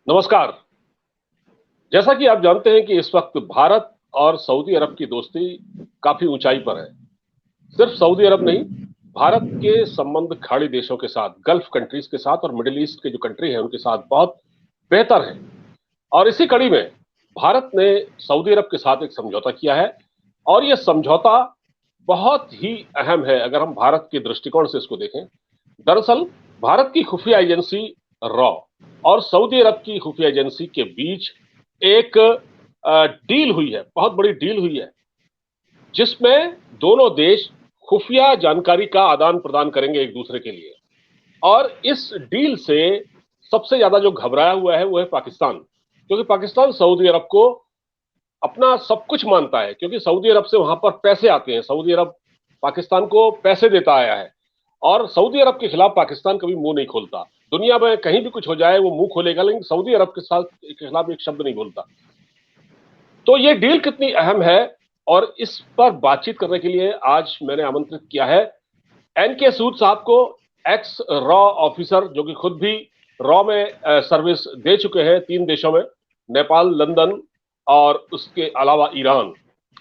नमस्कार। जैसा कि आप जानते हैं कि इस वक्त भारत और सऊदी अरब की दोस्ती काफी ऊंचाई पर है। सिर्फ सऊदी अरब नहीं, भारत के संबंध खाड़ी देशों के साथ, गल्फ कंट्रीज के साथ और मिडिल ईस्ट के जो कंट्री है उनके साथ बहुत बेहतर है। और इसी कड़ी में भारत ने सऊदी अरब के साथ एक समझौता किया है और यह समझौता बहुत ही अहम है अगर हम भारत के दृष्टिकोण से इसको देखें। दरअसल भारत की खुफिया एजेंसी रॉ और सऊदी अरब की खुफिया एजेंसी के बीच एक डील हुई है, बहुत बड़ी डील हुई है, जिसमें दोनों देश खुफिया जानकारी का आदान प्रदान करेंगे एक दूसरे के लिए। और इस डील से सबसे ज्यादा जो घबराया हुआ है वो है पाकिस्तान, क्योंकि पाकिस्तान सऊदी अरब को अपना सब कुछ मानता है, क्योंकि सऊदी अरब से वहां पर पैसे आते हैं। सऊदी अरब पाकिस्तान को पैसे देता आया है और सऊदी अरब के खिलाफ पाकिस्तान कभी मुंह नहीं खोलता। दुनिया में कहीं भी कुछ हो जाए वो मुंह खोलेगा, लेकिन सऊदी अरब के खिलाफ एक शब्द नहीं बोलता। तो ये डील कितनी अहम है और इस पर बातचीत करने के लिए आज मैंने आमंत्रित किया है एनके सूद साहब को, एक्स रॉ ऑफिसर जो कि खुद भी रॉ में सर्विस दे चुके हैं 3 देशों में, नेपाल, लंदन और उसके अलावा ईरान।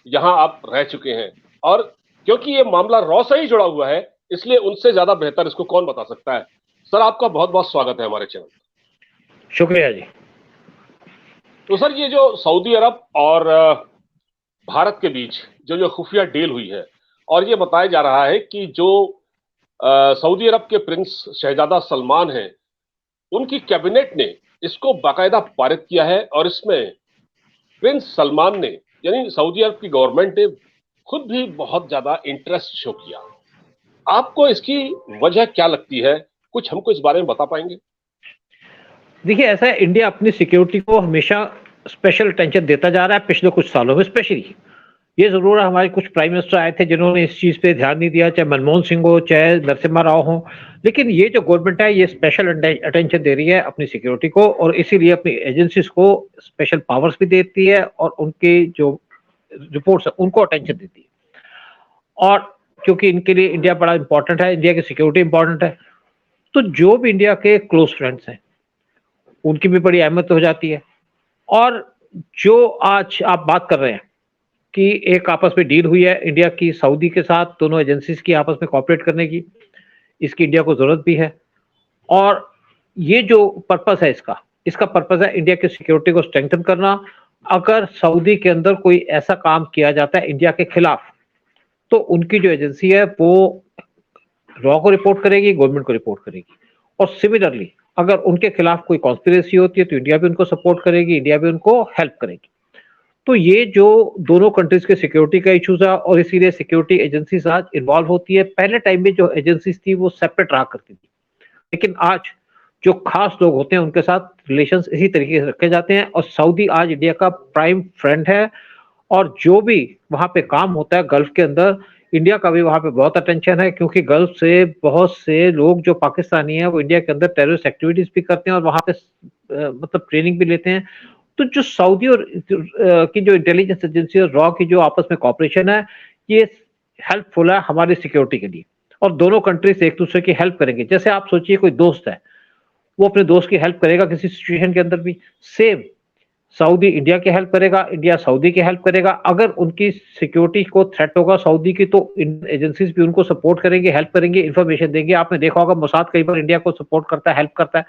यहां आप रह चुके हैं और क्योंकि ये मामला रॉ से ही जुड़ा हुआ है, इसलिए उनसे ज्यादा बेहतर इसको कौन बता सकता है। सर, आपका बहुत बहुत स्वागत है हमारे चैनल। शुक्रिया जी। तो सर, ये जो सऊदी अरब और भारत के बीच जो जो खुफिया डील हुई है, और ये बताया जा रहा है कि जो सऊदी अरब के प्रिंस शहजादा सलमान हैं, उनकी कैबिनेट ने इसको बाकायदा पारित किया है और इसमें प्रिंस सलमान ने, यानी सऊदी अरब की गवर्नमेंट ने खुद भी बहुत ज्यादा इंटरेस्ट शो किया। आपको इसकी वजह क्या लगती है? कुछ हमको इस बारे में बता पाएंगे? देखिए, ऐसा है, इंडिया अपनी सिक्योरिटी को हमेशा स्पेशल अटेंशन देता जा रहा है पिछले कुछ सालों में। स्पेशली ये जरूर है, हमारे कुछ प्राइम मिनिस्टर आए थे जिन्होंने इस चीज पे ध्यान नहीं दिया, चाहे मनमोहन सिंह हो चाहे नरसिम्हा राव हो। लेकिन ये जो गवर्नमेंट है ये स्पेशल अटेंशन दे रही है अपनी सिक्योरिटी को, और इसीलिए अपनी एजेंसीज को स्पेशल पावर्स भी देती है और उनके जो रिपोर्ट्स है उनको अटेंशन देती है। और क्योंकि इनके लिए इंडिया बड़ा इंपॉर्टेंट है, इंडिया की सिक्योरिटी इंपॉर्टेंट है, तो जो भी इंडिया के क्लोज फ्रेंड्स हैं उनकी भी बड़ी अहमियत हो जाती है। और जो आज आप बात कर रहे हैं कि एक आपस में डील हुई है इंडिया की सऊदी के साथ, दोनों एजेंसीज की आपस में कॉपरेट करने की, इसकी इंडिया को जरूरत भी है। और ये जो पर्पस है इसका इसका पर्पस है इंडिया की सिक्योरिटी को स्ट्रेंथन करना। अगर सऊदी के अंदर कोई ऐसा काम किया जाता है इंडिया के खिलाफ, तो उनकी जो एजेंसी है वो रॉ को रिपोर्ट करेगी, गवर्नमेंट को रिपोर्ट करेगी। और सिमिलरली अगर उनके खिलाफ कोई कॉन्स्पिरेसी होती है तो इंडिया भी उनको सपोर्ट करेगी, इंडिया भी उनको हेल्प करेगी। तो ये जो दोनों कंट्रीज के सिक्योरिटी का इशूज है और इसीलिए सिक्योरिटी एजेंसीज आज इन्वॉल्व होती है। पहले टाइम में जो एजेंसीज थी वो सेपरेट रहा करती थी, लेकिन आज जो खास लोग होते हैं उनके साथ रिलेशंस इसी तरीके से रखे जाते हैं। और सऊदी आज इंडिया का प्राइम फ्रेंड है, और जो भी वहां पे काम होता है गल्फ के अंदर, इंडिया का भी वहां पे बहुत अटेंशन है, क्योंकि गल्फ से बहुत से लोग जो पाकिस्तानी हैं वो इंडिया के अंदर टेररिस्ट एक्टिविटीज भी करते हैं और वहां पे मतलब ट्रेनिंग भी लेते हैं। तो जो सऊदी और की जो इंटेलिजेंस एजेंसी और रॉ की जो आपस में कॉपरेशन है, ये हेल्पफुल है हमारी सिक्योरिटी के लिए। और दोनों कंट्रीज एक दूसरे की हेल्प करेंगे। जैसे आप सोचिए कोई दोस्त है, वो अपने दोस्त की हेल्प करेगा किसी सिचुएशन के अंदर भी, सेम सऊदी इंडिया की हेल्प करेगा, इंडिया सऊदी की हेल्प करेगा। अगर उनकी सिक्योरिटी को थ्रेट होगा सऊदी की, तो एजेंसीज भी उनको सपोर्ट करेंगे, हेल्प करेंगे, इन्फॉर्मेशन देंगे। आपने देखा होगा मोसाद कई बार इंडिया को सपोर्ट करता है, हेल्प करता है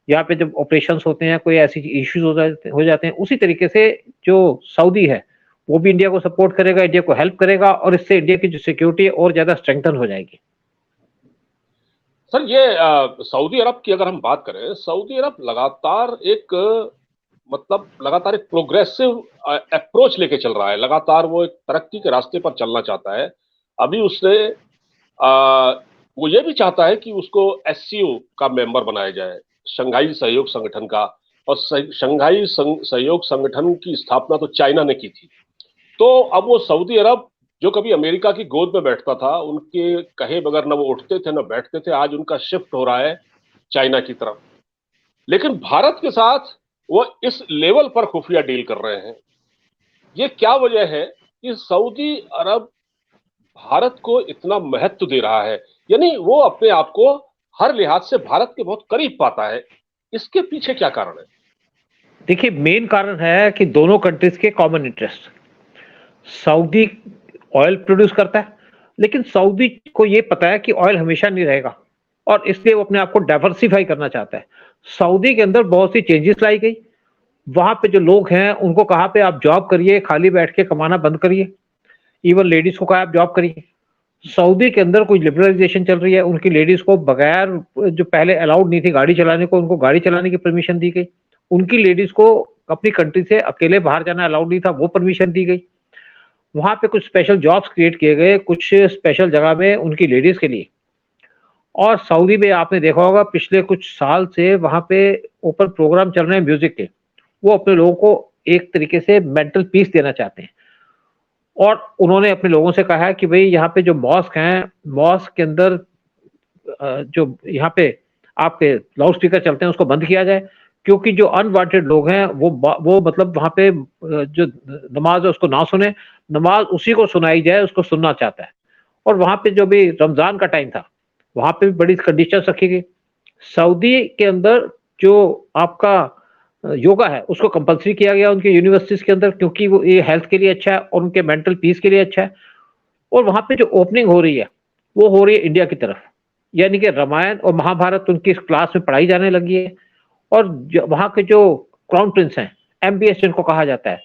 यहाँ पे जब ऑपरेशंस होते हैं, कोई ऐसी इश्यूज हो जाते हैं। उसी तरीके से जो सऊदी है वो भी इंडिया को सपोर्ट करेगा, इंडिया को हेल्प करेगा, और इससे इंडिया की जो सिक्योरिटी है और ज्यादा स्ट्रेंथन हो जाएगी। सर, ये सऊदी अरब की अगर हम बात करें, सऊदी अरब लगातार एक लगातार एक प्रोग्रेसिव अप्रोच लेके चल रहा है। लगातार वो एक तरक्की के रास्ते पर चलना चाहता है। अभी उसने वो ये भी चाहता है कि उसको एससीओ का मेंबर बनाया जाए, शंघाई सहयोग संगठन का। और शंघाई सहयोग संगठन की स्थापना तो चाइना ने की थी। तो अब वो सऊदी अरब, जो कभी अमेरिका की गोद में बैठता था, उनके कहे बगैर न वो उठते थे न बैठते थे, आज उनका शिफ्ट हो रहा है चाइना की तरफ। लेकिन भारत के साथ वो इस लेवल पर खुफिया डील कर रहे हैं। ये क्या वजह है कि सऊदी अरब भारत को इतना महत्व दे रहा है? यानी वो अपने आप को हर लिहाज से भारत के बहुत करीब पाता है। इसके पीछे क्या कारण है? देखिए, मेन कारण है कि दोनों कंट्रीज के common interest. Saudi oil produce करता है, लेकिन सऊदी को ये पता है कि ऑयल हमेशा नहीं रहेगा और इसलिए वो अपने आप को डाइवर्सिफाई करना चाहता है। सऊदी के अंदर बहुत सी चेंजेस लाई गई। वहां पे जो लोग हैं उनको कहा पे आप जॉब करिए, खाली बैठ के कमाना बंद करिए। इवन लेडीज को कहा आप जॉब करिए। सऊदी के अंदर कोई लिबरलाइजेशन चल रही है, उनकी लेडीज को बगैर, जो पहले अलाउड नहीं थी गाड़ी चलाने को, उनको गाड़ी चलाने की परमिशन दी गई। उनकी लेडीज को अपनी कंट्री से अकेले बाहर जाना अलाउड नहीं था, वो परमिशन दी गई। वहां पे कुछ स्पेशल जॉब्स क्रिएट किए गए कुछ स्पेशल जगह में उनकी लेडीज के लिए। और सऊदी में आपने देखा होगा पिछले कुछ साल से वहां पे ओपन प्रोग्राम चल रहे हैं म्यूजिक के। वो अपने लोगों को एक तरीके से मेंटल पीस देना चाहते हैं और उन्होंने अपने लोगों से कहा है कि भाई यहाँ पे जो मॉस्क हैं, मॉस्क के अंदर जो यहाँ पे आपके लाउड स्पीकर चलते हैं उसको बंद किया जाए, क्योंकि जो अनवांटेड लोग हैं वो मतलब वहां पे जो नमाज है उसको ना सुने, नमाज उसी को सुनाई जाए उसको सुनना चाहता है। और वहां पे जो भी रमजान का टाइम था वहां पे भी बड़ी कंडीशन रखी गई। सऊदी के अंदर जो आपका योगा है उसको कंपलसरी किया गया उनके यूनिवर्सिटीज के अंदर, क्योंकि वो ये हेल्थ के लिए अच्छा है और उनके मेंटल पीस के लिए अच्छा है। और वहां पे जो ओपनिंग हो रही है वो हो रही है इंडिया की तरफ, यानी कि रामायण और महाभारत उनकी क्लास में पढ़ाई जाने लगी है। और वहां के जो क्राउन प्रिंस हैं, एमबीएस जिनको कहा जाता है,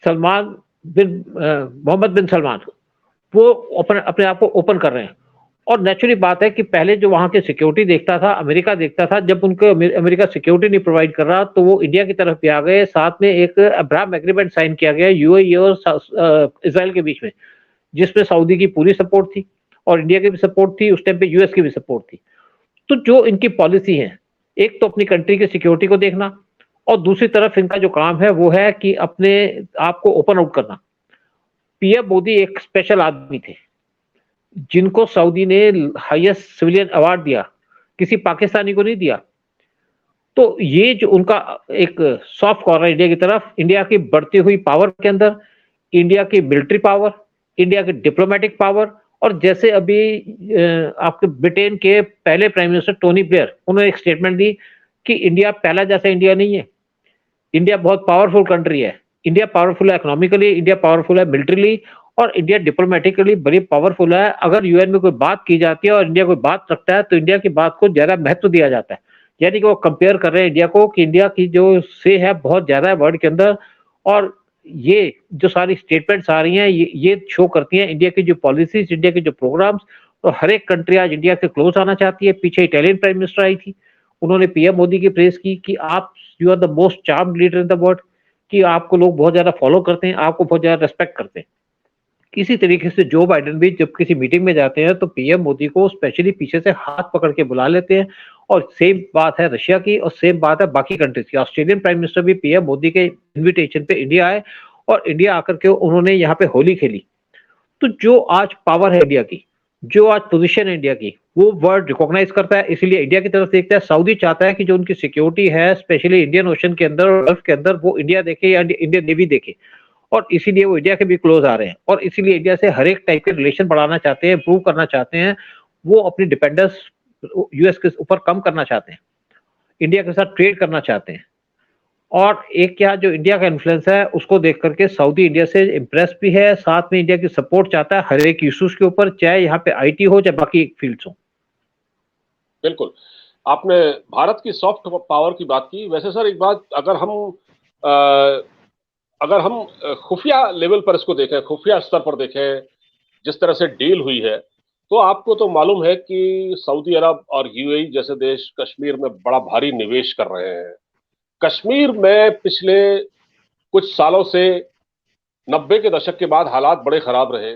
सलमान बिन मोहम्मद बिन सलमान, वो अपने आप को ओपन कर रहे हैं। और नेचुरली बात है कि पहले जो वहां की सिक्योरिटी देखता था, अमेरिका देखता था, जब उनको अमेरिका सिक्योरिटी नहीं प्रोवाइड कर रहा तो वो इंडिया की तरफ भी आ गए। साथ में एक अब्राहम एग्रीमेंट साइन किया गया यूएई और इसराइल के बीच में, जिसमें सऊदी की पूरी सपोर्ट थी और इंडिया की भी सपोर्ट थी, उस टाइम पे यूएस की भी सपोर्ट थी। तो जो इनकी पॉलिसी है, एक तो अपनी कंट्री की सिक्योरिटी को देखना और दूसरी तरफ इनका जो काम है वो है कि अपने आप को ओपन आउट करना। पीएम मोदी एक स्पेशल आदमी थे जिनको सऊदी ने हाईएस्ट सिविलियन अवार्ड दिया, किसी पाकिस्तानी को नहीं दिया। तो ये जो उनका एक सॉफ्ट कॉर्नर इंडिया की तरफ, इंडिया की बढ़ती हुई पावर के अंदर, इंडिया की मिलिट्री पावर, इंडिया की डिप्लोमेटिक पावर। और जैसे अभी आपके ब्रिटेन के पहले प्राइम मिनिस्टर टोनी ब्लेयर, उन्होंने एक स्टेटमेंट दी कि इंडिया पहला जैसा इंडिया नहीं है, इंडिया बहुत पावरफुल कंट्री है। इंडिया पावरफुल है इकोनॉमिकली, इंडिया पावरफुल है मिलिट्रीली और इंडिया डिप्लोमेटिकली बड़ी पावरफुल है। अगर यूएन में कोई बात की जाती है और इंडिया कोई बात रखता है तो इंडिया की बात को ज्यादा महत्व दिया जाता है। यानी कि वो कंपेयर कर रहे हैं इंडिया को कि इंडिया की जो से है बहुत ज्यादा है वर्ल्ड के अंदर। और ये जो सारी स्टेटमेंट्स आ रही हैं ये शो करती हैं इंडिया की जो पॉलिसीज, इंडिया के जो प्रोग्राम्स। तो हर एक कंट्री आज इंडिया के क्लोज आना चाहती है। पीछे इटालियन प्राइम मिनिस्टर आई थी, उन्होंने पीएम मोदी की प्रेस की कि आप you are the most charmed leader in the world, कि आपको लोग बहुत ज्यादा फॉलो करते हैं, आपको बहुत ज्यादा रेस्पेक्ट करते हैं। किसी तरीके से जो बाइडेन भी जब किसी मीटिंग में जाते हैं तो पीएम मोदी को स्पेशली पीछे से हाथ पकड़ के बुला लेते हैं। और सेम बात है रशिया की और सेम बात है बाकी कंट्रीज की। ऑस्ट्रेलियन प्राइम मिनिस्टर भी पीएम मोदी के इन्विटेशन पे इंडिया आए और इंडिया आकर के उन्होंने यहाँ पे होली खेली। तो जो आज पावर है इंडिया की, जो आज पोजीशन है इंडिया की, वो वर्ल्ड रिकॉग्नाइज करता है, इसीलिए इंडिया की तरफ देखता है। सऊदी चाहता है कि जो उनकी सिक्योरिटी है स्पेशली इंडियन ओशन के अंदर और गल्फ के अंदर वो इंडिया देखे या इंडियन नेवी देखे। और इसीलिए वो इंडिया के भी क्लोज आ रहे हैं और इसीलिए इंडिया से हर एक टाइप के रिलेशन बढ़ाना चाहते हैं, इंप्रूव करना चाहते हैं। वो अपनी डिपेंडेंस यूएस के ऊपर कम करना चाहते हैं, इंडिया के साथ ट्रेड करना चाहते हैं। और एक क्या जो इंडिया का इन्फ्लुएंस है उसको देख करके सऊदी इंडिया से इम्प्रेस भी है, साथ में इंडिया की सपोर्ट चाहता है हर एक इश्यूज के ऊपर, चाहे यहाँ पे आईटी हो चाहे बाकी फील्ड्स हो। बिल्कुल, आपने भारत की सॉफ्ट पावर की बात की। वैसे सर एक बात, अगर हम खुफिया लेवल पर इसको देखें, खुफिया स्तर पर देखें, जिस तरह से डील हुई है, तो आपको तो मालूम है कि सऊदी अरब और यूएई जैसे देश कश्मीर में बड़ा भारी निवेश कर रहे हैं। कश्मीर में पिछले कुछ सालों से 90 के दशक के बाद हालात बड़े खराब रहे।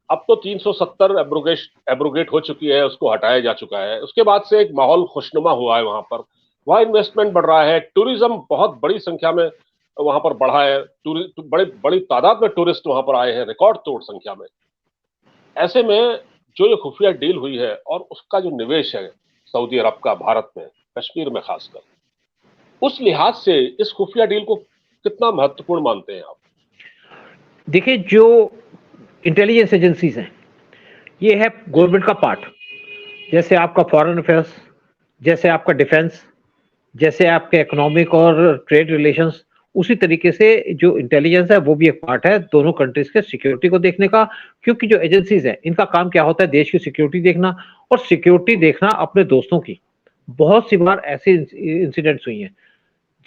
अब तो 370 एब्रोगेट हो चुकी है, उसको हटाया जा चुका है। उसके बाद से एक माहौल खुशनुमा हुआ है वहां पर। वहां इन्वेस्टमेंट बढ़ रहा है, टूरिज्म बहुत बड़ी संख्या में वहां पर बढ़ा है, बड़ी तादाद में टूरिस्ट वहां पर आए हैं, रिकॉर्ड तोड़ संख्या में। ऐसे में जो ये खुफिया डील हुई है और उसका जो निवेश है सऊदी अरब का भारत में, कश्मीर में खासकर, उस लिहाज से इस खुफिया डील को कितना महत्वपूर्ण मानते हैं आप? देखिए, जो इंटेलिजेंस एजेंसीज हैं ये है गवर्नमेंट का पार्ट, जैसे आपका फॉरेन अफेयर्स, जैसे आपका डिफेंस, जैसे आपके इकोनॉमिक और ट्रेड रिलेशंस, उसी तरीके से जो इंटेलिजेंस है वो भी एक पार्ट है दोनों कंट्रीज के सिक्योरिटी को देखने का। क्योंकि जो एजेंसीज है इनका काम क्या होता है, देश की सिक्योरिटी देखना, और सिक्योरिटी देखना अपने दोस्तों की। बहुत सी बार ऐसे इंसिडेंट्स हुई हैं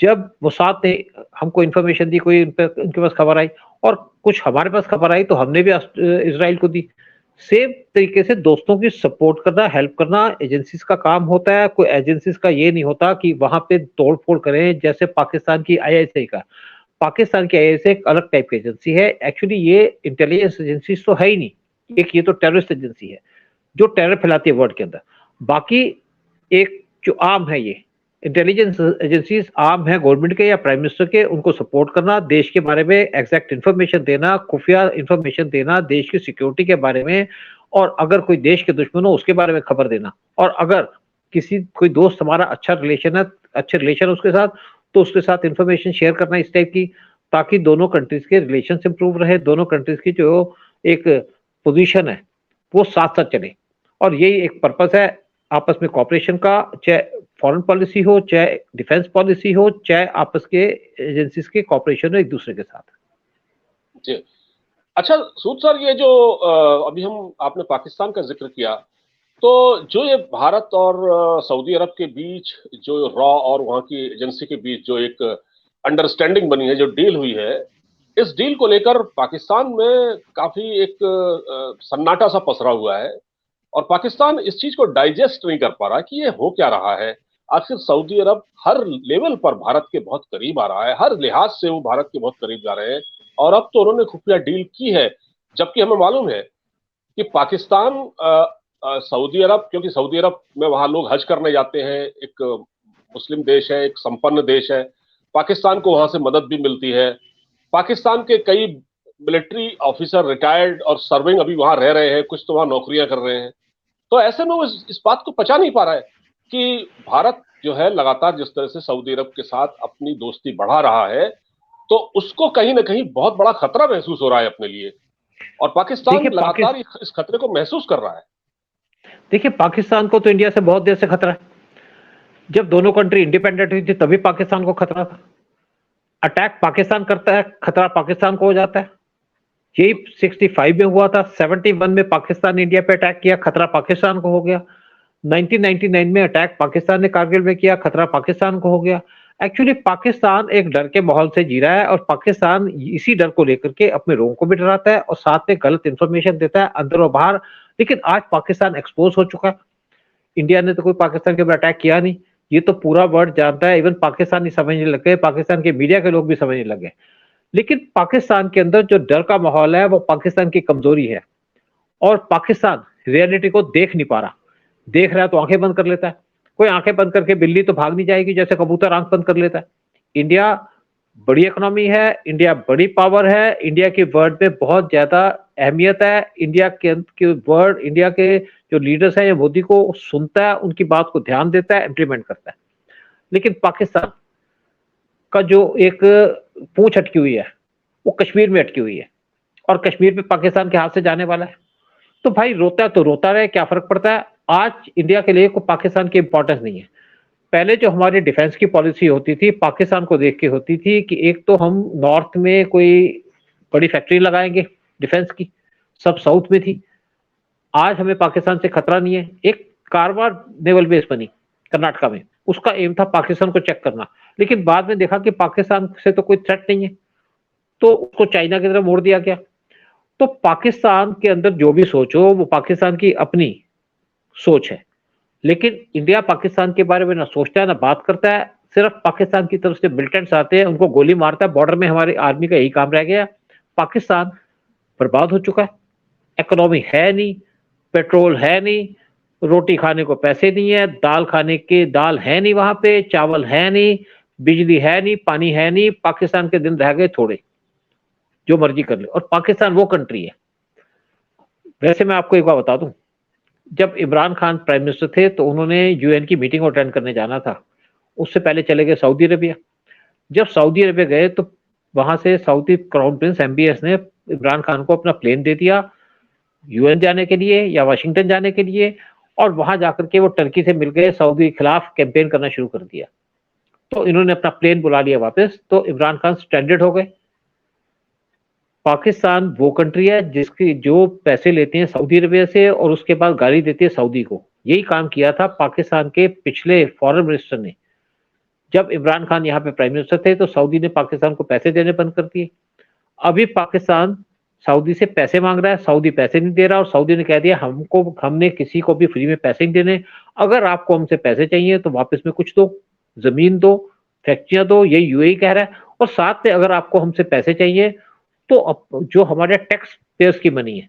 जब वो साथ ने हमको इन्फॉर्मेशन दी, कोई उनके पास खबर आई, और कुछ हमारे पास खबर आई तो हमने भी इसराइल को दी। सेम तरीके से दोस्तों की सपोर्ट करना, हेल्प करना एजेंसीज का काम होता है। कोई एजेंसीज का ये नहीं होता कि वहां पे तोड़ फोड़ करें, जैसे पाकिस्तान की आईएसआई का। पाकिस्तान की आईएसआई एक अलग टाइप की एजेंसी है, एक्चुअली ये इंटेलिजेंस एजेंसी तो है ही नहीं। एक ये तो टेररिस्ट एजेंसी है जो टेरर फैलाती है वर्ल्ड के अंदर। बाकी एक जो आर्म है, ये इंटेलिजेंस एजेंसीज आर्म है गवर्नमेंट के या प्राइम मिनिस्टर के, उनको सपोर्ट करना, देश के बारे में एग्जैक्ट इंफॉर्मेशन देना, खुफिया इंफॉर्मेशन देना देश की सिक्योरिटी के बारे में, और अगर कोई देश के दुश्मन हो उसके बारे में खबर देना। और अगर किसी कोई दोस्त हमारा अच्छा रिलेशन है, अच्छे रिलेशन है उसके साथ, तो उसके साथ इंफॉर्मेशन शेयर करना इस टाइप की, ताकि दोनों कंट्रीज के रिलेशन इंप्रूव रहे, दोनों कंट्रीज की जो एक पोजीशन है वो साथ साथ चले। और यही एक पर्पस है आपस में कॉपरेशन का, चाहे फॉरेन पॉलिसी हो, चाहे डिफेंस पॉलिसी हो, चाहे आपस के एजेंसीज के कॉपरेशन हो एक दूसरे के साथ। जी। अच्छा सूद सर, ये जो अभी हम आपने पाकिस्तान का जिक्र किया, तो जो ये भारत और सऊदी अरब के बीच जो रॉ और वहां की एजेंसी के बीच जो एक अंडरस्टैंडिंग बनी है, जो डील हुई है, इस डील को लेकर पाकिस्तान में काफी एक सन्नाटा सा पसरा हुआ है, और पाकिस्तान इस चीज को डाइजेस्ट नहीं कर पा रहा कि ये हो क्या रहा है। आखिर सऊदी अरब हर लेवल पर भारत के बहुत करीब आ रहा है, हर लिहाज से वो भारत के बहुत करीब जा रहे हैं, और अब तो उन्होंने खुफिया डील की है। जबकि हमें मालूम है कि पाकिस्तान सऊदी अरब, क्योंकि सऊदी अरब में वहां लोग हज करने जाते हैं, एक मुस्लिम देश है, एक संपन्न देश है, पाकिस्तान को वहां से मदद भी मिलती है। पाकिस्तान के कई मिलिट्री ऑफिसर रिटायर्ड और सर्विंग अभी वहां रह रहे हैं, कुछ तो वहां नौकरियां कर रहे हैं। तो ऐसे में वो इस बात को पचा नहीं पा रहा है कि भारत जो है लगातार जिस तरह से सऊदी अरब के साथ अपनी दोस्ती बढ़ा रहा है, तो उसको कहीं ना कहीं बहुत बड़ा खतरा महसूस हो रहा है अपने लिए, और पाकिस्तान लगातार इस खतरे को महसूस कर रहा है। देखिए, पाकिस्तान को तो इंडिया से बहुत देर से खतरा है। जब दोनों कंट्री इंडिपेंडेंट हुई थी तभी पाकिस्तान को खतरा था। अटैक पाकिस्तान करता है, खतरा पाकिस्तान को हो जाता है। यही 65 में हुआ था, 71 में पाकिस्तान ने इंडिया पे अटैक किया, खतरा पाकिस्तान को हो गया। 1999 में अटैक पाकिस्तान ने कारगिल में किया, खतरा पाकिस्तान को हो गया। एक्चुअली पाकिस्तान एक डर के माहौल से जी रहा है, और पाकिस्तान इसी डर को लेकर के अपने लोगों को भी डराता है और साथ में गलत इंफॉर्मेशन देता है अंदर और बाहर। लेकिन आज पाकिस्तान एक्सपोज हो चुका है। इंडिया ने तो कोई पाकिस्तान के ऊपर अटैक किया नहीं, ये तो पूरा वर्ल्ड जानता है। इवन पाकिस्तान ही समझने लग गए, पाकिस्तान के मीडिया के लोग भी समझने लग गए। लेकिन पाकिस्तान के अंदर जो डर का माहौल है वो पाकिस्तान की कमजोरी है, और पाकिस्तान रियलिटी को देख नहीं पा रहा। देख रहा है तो आंखें बंद कर लेता है। कोई आंखें बंद करके बिल्ली तो भाग नहीं जाएगी, जैसे कबूतर आंख बंद कर लेता है। इंडिया बड़ी इकोनॉमी है, इंडिया बड़ी पावर है, इंडिया की वर्ल्ड में बहुत ज्यादा अहमियत है। इंडिया के वर्ल्ड, इंडिया के जो लीडर्स हैं, मोदी को सुनता है, उनकी बात को ध्यान देता है, इम्प्लीमेंट करता है। लेकिन पाकिस्तान का जो एक पूंछ अटकी हुई है वो कश्मीर में अटकी हुई है, और कश्मीर में पाकिस्तान के हाथ से जाने वाला है। तो भाई रोता है तो रोता रहे, क्या फर्क पड़ता है। आज इंडिया के लिए कोई पाकिस्तान की इंपॉर्टेंस नहीं है। पहले जो हमारी डिफेंस की पॉलिसी होती थी पाकिस्तान को देख के होती थी कि एक तो हम नॉर्थ में कोई बड़ी फैक्ट्री लगाएंगे डिफेंस की, सब साउथ में थी। आज हमें पाकिस्तान से खतरा नहीं है। एक कारवार नेवल बेस बनी कर्नाटका में, उसका एम था पाकिस्तान को चेक करना, लेकिन बाद में देखा कि पाकिस्तान से तो कोई थ्रेट नहीं है, तो उसको चाइना की तरफ मोड़ दिया गया। तो पाकिस्तान के अंदर जो भी सोच हो वो पाकिस्तान की अपनी सोच है, लेकिन इंडिया पाकिस्तान के बारे में ना सोचता है ना बात करता है। सिर्फ पाकिस्तान की तरफ से मिलिटेंट्स आते हैं, उनको गोली मारता है। बॉर्डर में हमारी आर्मी का यही काम रह गया। पाकिस्तान बर्बाद हो चुका है, इकोनॉमी है नहीं, पेट्रोल है नहीं, रोटी खाने को पैसे नहीं है, दाल खाने के दाल है नहीं, वहां पे चावल है नहीं, बिजली है नहीं, पानी है नहीं। पाकिस्तान के दिन रह गए थोड़े, जो मर्जी कर ले। और पाकिस्तान वो कंट्री है। वैसे मैं आपको एक बात बता दूं, जब इमरान खान प्राइम मिनिस्टर थे तो उन्होंने यूएन की मीटिंग अटेंड करने जाना था, उससे पहले चले गए सऊदी अरेबिया। जब सऊदी अरेबिया गए तो वहां से सऊदी क्राउन प्रिंस एमबीएस ने इमरान खान को अपना प्लेन दे दिया यूएन जाने के लिए या वाशिंगटन जाने के लिए, और वहां जाकर के वो टर्की से मिल गए, सऊदी के खिलाफ कैंपेन करना शुरू कर दिया। तो इन्होंने अपना प्लेन बुला लिया वापस, तो इमरान खान स्ट्रैंडेड हो गए। पाकिस्तान वो कंट्री है जिसकी जो पैसे लेते हैं सऊदी अरेबिया से और उसके बाद गाली देती है सऊदी को। यही काम किया था पाकिस्तान के पिछले फॉरेन मिनिस्टर ने। जब इमरान खान यहाँ पे प्राइम मिनिस्टर थे तो सऊदी ने पाकिस्तान को पैसे देने बंद कर दिए। अभी पाकिस्तान सऊदी से पैसे मांग रहा है, सऊदी पैसे नहीं दे रहा और सऊदी ने कह दिया हमने किसी को भी फ्री में पैसे नहीं देने, अगर आपको हमसे पैसे चाहिए तो वापस में कुछ दो, जमीन दो, फैक्ट्रियां दो, ये यूएई कह रहा है। और साथ में अगर आपको हमसे पैसे चाहिए तो जो हमारे टैक्स पेयर्स की मनी है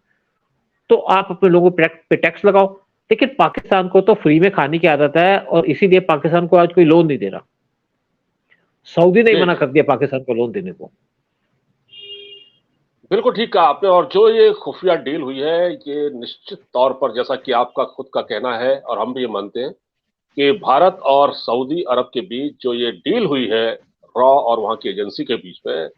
तो आप अपने लोगों पे टैक्स लगाओ। लेकिन पाकिस्तान को तो फ्री में खाने की आदत है और इसीलिए पाकिस्तान को आज कोई लोन नहीं दे रहा। सऊदी ने मना कर दिया पाकिस्तान को लोन देने को। बिल्कुल ठीक कहा आपने। और जो ये खुफिया डील हुई है, ये निश्चित तौर पर, जैसा कि आपका खुद का कहना है और हम भी ये मानते हैं, कि भारत और सऊदी अरब के बीच जो ये डील हुई है रॉ और वहां की एजेंसी के बीच में,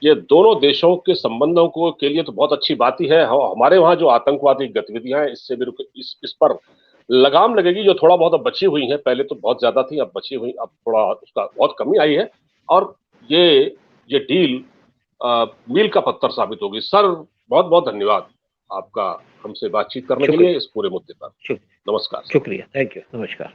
ये दोनों देशों के संबंधों को के लिए तो बहुत अच्छी बात ही है। हमारे वहां जो आतंकवादी गतिविधियां हैं, इससे भी इस पर लगाम लगेगी। जो थोड़ा बहुत अब बची हुई है, पहले तो बहुत ज्यादा थी, अब बची हुई, अब थोड़ा उसका बहुत कमी आई है। और ये ये डील मील का पत्थर साबित होगी। सर, बहुत बहुत धन्यवाद आपका हमसे बातचीत करने के लिए इस पूरे मुद्दे पर। नमस्कार। शुक्रिया, थैंक यू, नमस्कार।